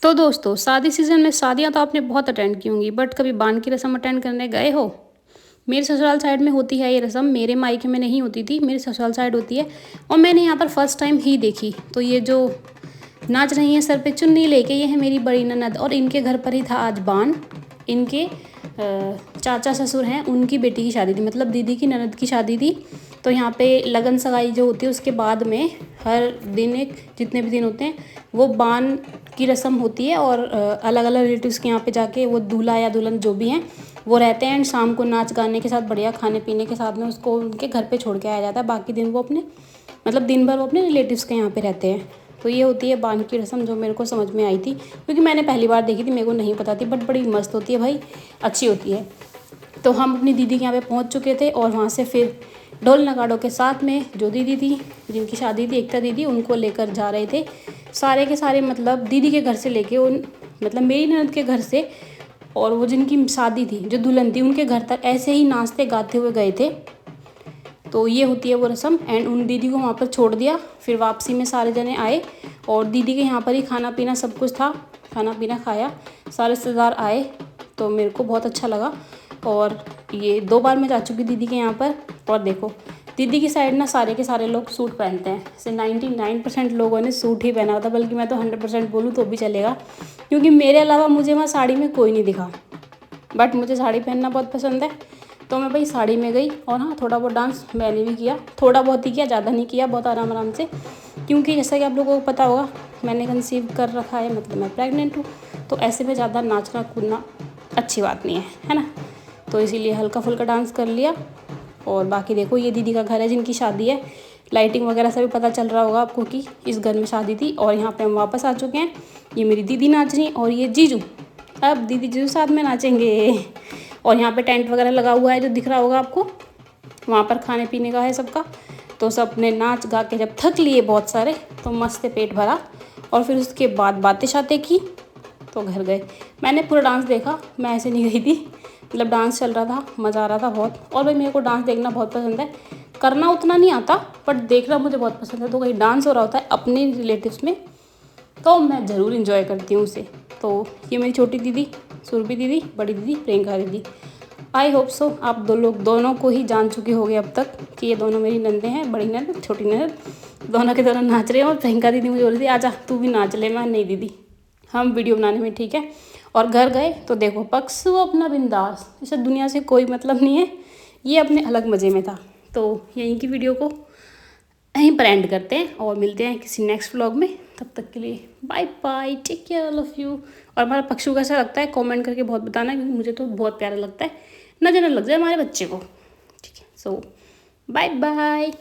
तो दोस्तों, शादी सीज़न में शादियां तो आपने बहुत अटेंड की होंगी, बट कभी बान की रस्म अटेंड करने गए हो? मेरे ससुराल साइड में होती है ये रस्म, मेरे मायके में नहीं होती थी, मेरे ससुराल साइड होती है। और मैंने यहाँ पर फर्स्ट टाइम ही देखी। तो ये जो नाच रही है सर पे चुन्नी लेके, ये है मेरी बड़ी ननद, और इनके घर पर ही था आज बान। इनके चाचा ससुर हैं, उनकी बेटी की शादी थी, मतलब दीदी की ननद की शादी थी। तो यहाँ पे लगन सगाई जो होती है उसके बाद में हर दिन एक जितने भी दिन होते हैं वो बान की रस्म होती है। और अलग अलग रिलेटिव्स के यहाँ पे जाके वो दूल्हा या दुल्हन जो भी हैं वो रहते हैं। एंड शाम को नाच गाने के साथ बढ़िया खाने पीने के साथ में उसको उनके घर पे छोड़ के आया जाता है। बाकी दिन वो अपने मतलब दिन भर वो अपने रिलेटिव्स के यहाँ पे रहते हैं। तो ये होती है बान की रस्म, जो मेरे को समझ में आई थी क्योंकि मैंने पहली बार देखी थी, मेरे को नहीं पता थी, बट बड़ी मस्त होती है भाई, अच्छी होती है। तो हम अपनी दीदी के यहाँ पे पहुँच चुके थे और वहाँ से फिर ढोल नगाड़ों के साथ में जो दीदी थी जिनकी शादी थी, एकता दीदी, उनको लेकर जा रहे थे सारे के सारे, मतलब दीदी के घर से लेके उन मतलब मेरी ननद के घर से, और वो जिनकी शादी थी जो दुल्हन थी उनके घर तक ऐसे ही नाचते गाते हुए गए थे। तो ये होती है वो रस्म। एंड उन दीदी को वहाँ पर छोड़ दिया, फिर वापसी में सारे जने आए और दीदी के यहाँ पर ही खाना पीना सब कुछ था, खाना पीना खाया, सारे रिश्तेदार आए। तो मेरे को बहुत अच्छा लगा। और ये 2 बार मैं जा चुकी दीदी के यहाँ पर। और देखो दीदी की साइड ना सारे के सारे लोग सूट पहनते हैं, जैसे 99% लोगों ने सूट ही पहना होता, बल्कि मैं तो 100% बोलूँ तो भी चलेगा, क्योंकि मेरे अलावा मुझे वहाँ साड़ी में कोई नहीं दिखा। बट मुझे साड़ी पहनना बहुत पसंद है, तो मैं भाई साड़ी में गई। और हाँ, थोड़ा बहुत डांस मैंने भी किया, थोड़ा बहुत ही किया, ज़्यादा नहीं किया, बहुत आराम आराम से, क्योंकि जैसा कि आप लोगों को पता होगा मैंने कंसीव कर रखा है, मतलब मैं प्रेग्नेंट हूँ। तो ऐसे में ज़्यादा नाचना कूदना अच्छी बात नहीं है ना। तो इसीलिए हल्का फुल्का डांस कर लिया। और बाकी देखो ये दीदी का घर है जिनकी शादी है, लाइटिंग वगैरह से भी पता चल रहा होगा आपको कि इस घर में शादी थी। और यहाँ पे हम वापस आ चुके हैं। ये मेरी दीदी नाच रही और ये जीजू, अब दीदी जीजू साथ में नाचेंगे। और यहाँ पे टेंट वगैरह लगा हुआ है जो दिख रहा होगा आपको, वहाँ पर खाने पीने का है सबका। तो सब ने नाच गा के जब थक लिए बहुत सारे, तो मस्त पेट भरा और फिर उसके बाद बातें शातें की तो घर गए। मैंने पूरा डांस देखा, मैं ऐसे नहीं गई थी, मतलब डांस चल रहा था, मज़ा आ रहा था बहुत। और भाई मेरे को डांस देखना बहुत पसंद है, करना उतना नहीं आता बट देखना मुझे बहुत पसंद है। तो कहीं डांस हो रहा होता है अपने रिलेटिव्स में तो मैं ज़रूर इंजॉय करती हूँ उसे। तो ये मेरी छोटी दीदी सुरभि दीदी, बड़ी दीदी प्रियंका दीदी। आई होप सो आप लोग दोनों को ही जान चुके होंगे अब तक कि ये दोनों मेरी नंदे हैं, बड़ी नंद छोटी नंद, दोनों के दोनों नाच रहे हैं। और प्रियंका दीदी मुझे बोल रही थी आजा तू भी नाच ले, मैं नहीं दीदी हम वीडियो बनाने में ठीक है। और घर गए तो देखो पक्ष वो अपना बिंदास, इसे दुनिया से कोई मतलब नहीं है, ये अपने अलग मज़े में था। तो यहीं की वीडियो को यहीं पर एंड करते हैं और मिलते हैं किसी नेक्स्ट व्लॉग में। तब तक के लिए bye bye, take care all of you. और हमारा पक्षी कैसा लगता है कमेंट करके बहुत बताना, क्योंकि मुझे तो बहुत प्यारा लगता है, नजर न लग जाए हमारे बच्चे को। ठीक है, सो बाय बाय।